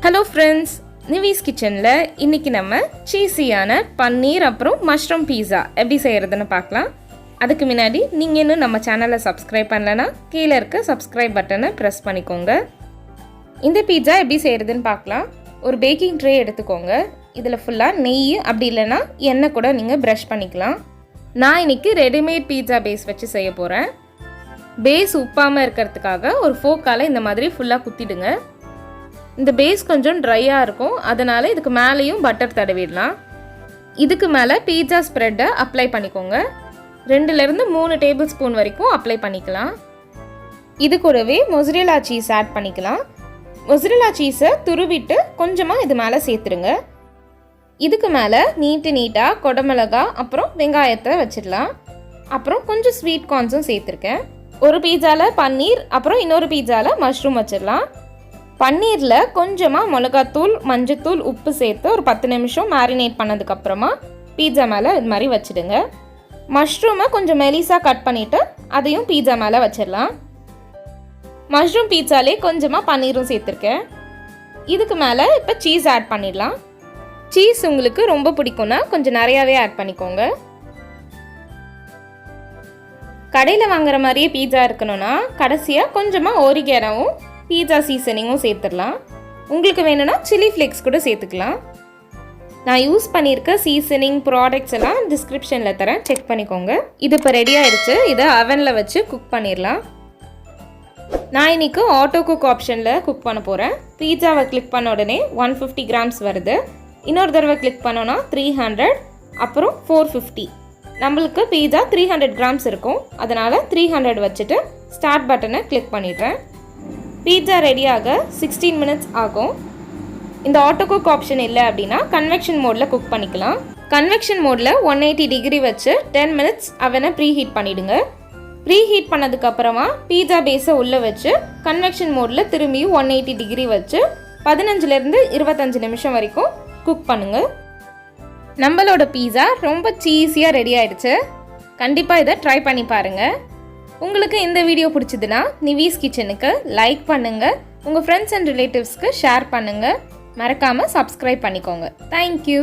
Hello friends, நிவிஸ் கிச்சனில் இன்றைக்கி நம்ம சீஸியான பன்னீர் அப்புறம் மஷ்ரூம் பீஸா எப்படி செய்கிறதுன்னு பார்க்கலாம். அதுக்கு முன்னாடி நீங்கள் இன்னும் நம்ம சேனலை சப்ஸ்கிரைப் பண்ணலைன்னா கீழே இருக்க சப்ஸ்கிரைப் பட்டனை ப்ரெஸ் பண்ணிக்கோங்க. இந்த பீஸா எப்படி செய்கிறதுன்னு பார்க்கலாம். ஒரு பேக்கிங் ட்ரே எடுத்துக்கோங்க. இதில் ஃபுல்லாக நெய் அப்படி இல்லைன்னா எண்ணெய் கூட நீங்கள் ப்ரஷ் பண்ணிக்கலாம். நான் இன்றைக்கி ரெடிமேட் பீஸா பேஸ் வச்சு செய்ய போகிறேன். பேஸ் உப்பாமல் இருக்கிறதுக்காக ஒரு ஃபோக்கால் இந்த மாதிரி ஃபுல்லாக குத்திடுங்க. இந்த பேஸ் கொஞ்சம் ட்ரையாக இருக்கும், அதனால் இதுக்கு மேலேயும் பட்டர் தடவிடலாம். இதுக்கு மேலே பீட்சா ஸ்ப்ரெட்டை அப்ளை பண்ணிக்கோங்க. 2லேருந்து 3 டேபிள் ஸ்பூன் வரைக்கும் அப்ளை பண்ணிக்கலாம். இது கூடவே மொசரெல்லா சீஸ் ஆட் பண்ணிக்கலாம். மொசரெல்லா சீஸை துருவிட்டு கொஞ்சமாக இது மேலே சேர்த்துருங்க. இதுக்கு மேலே நீட்டாக கொடமிளகா அப்புறம் வெங்காயத்தை வச்சிடலாம். அப்புறம் கொஞ்சம் ஸ்வீட் கார்ன்ஸும் சேர்த்துருக்கேன். ஒரு பீட்சாவில் பன்னீர் அப்புறம் இன்னொரு பீட்சாவில் மஷ்ரூம் வச்சிடலாம். பன்னீரில் கொஞ்சமாக மிளகாத்தூள், மஞ்சத்தூள், உப்பு சேர்த்து ஒரு 10 நிமிஷம் மேரினேட் பண்ணதுக்கப்புறமா பீட்சா மேலே இது மாதிரி வச்சுடுங்க. மஷ்ரூமை கொஞ்சம் மெலிசாக கட் பண்ணிவிட்டு அதையும் பீட்சா மேலே வச்சிடலாம். மஷ்ரூம் பீட்சாலே கொஞ்சமாக பன்னீரும் சேர்த்துருக்கேன். இதுக்கு மேலே இப்போ சீஸ் ஆட் பண்ணிடலாம். சீஸ் உங்களுக்கு ரொம்ப பிடிக்கும்னா கொஞ்சம் நிறையாவே ஆட் பண்ணிக்கோங்க. கடையில் வாங்குற மாதிரியே பீட்சா இருக்கணும்னா கடைசியாக கொஞ்சமாக oreganoவும் பீட்சா சீசனிங்கும் சேர்த்துடலாம். உங்களுக்கு வேணும்னா சில்லி ஃப்ளேக்ஸ் கூட சேர்த்துக்கலாம். நான் யூஸ் பண்ணியிருக்க சீசனிங் ப்ராடக்ட்ஸ் எல்லாம் டிஸ்கிரிப்ஷனில் தரேன், செக் பண்ணிக்கோங்க. இது இப்போ ரெடி ஆகிடுச்சு. இதை அவனில் வச்சு குக் பண்ணிடலாம். நான் இன்றைக்கி ஆட்டோ குக் ஆப்ஷனில் குக் பண்ண போகிறேன். பீட்சாவை கிளிக் பண்ண உடனே 150 கிராம்ஸ் வருது. இன்னொரு தடவை கிளிக் பண்ணோன்னா 300, அப்புறம் 450. நம்மளுக்கு பீட்சா 300 கிராம்ஸ் இருக்கும், அதனால் 300 வச்சுட்டு ஸ்டார்ட் பட்டனை கிளிக் பண்ணிடுறேன். பீட்சா ரெடியாக 16 மினிட்ஸ் ஆகும். இந்த ஆட்டோ குக் ஆப்ஷன் இல்லை அப்படின்னா கன்வெக்ஷன் மோடில் குக் பண்ணிக்கலாம். கன்வெக்ஷன் மோடில் 180 டிகிரி வச்சு 10 மினிட்ஸ் அவனை ப்ரீஹீட் பண்ணிவிடுங்க. ப்ரீஹீட் பண்ணதுக்கப்புறமா பீட்சா பேஸை உள்ளே வச்சு கன்வெக்ஷன் மோடில் திரும்பியும் 180 டிகிரி வச்சு 15லேருந்து 25 நிமிஷம் வரைக்கும் குக் பண்ணுங்கள். நம்மளோட பீட்சா ரொம்ப சீஸியாக ரெடி ஆகிடுச்சு. கண்டிப்பாக இதை ட்ரை பண்ணி பாருங்கள். உங்களுக்கு இந்த வீடியோ பிடிச்சதுன்னா நிவிஸ் கிச்சனுக்கு லைக் பண்ணுங்கள், உங்கள் ஃப்ரெண்ட்ஸ் அண்ட் ரிலேட்டிவ்ஸ்க்கு ஷேர் பண்ணுங்கள், மறக்காமல் சப்ஸ்கிரைப் பண்ணிக்கோங்க. தேங்க்யூ.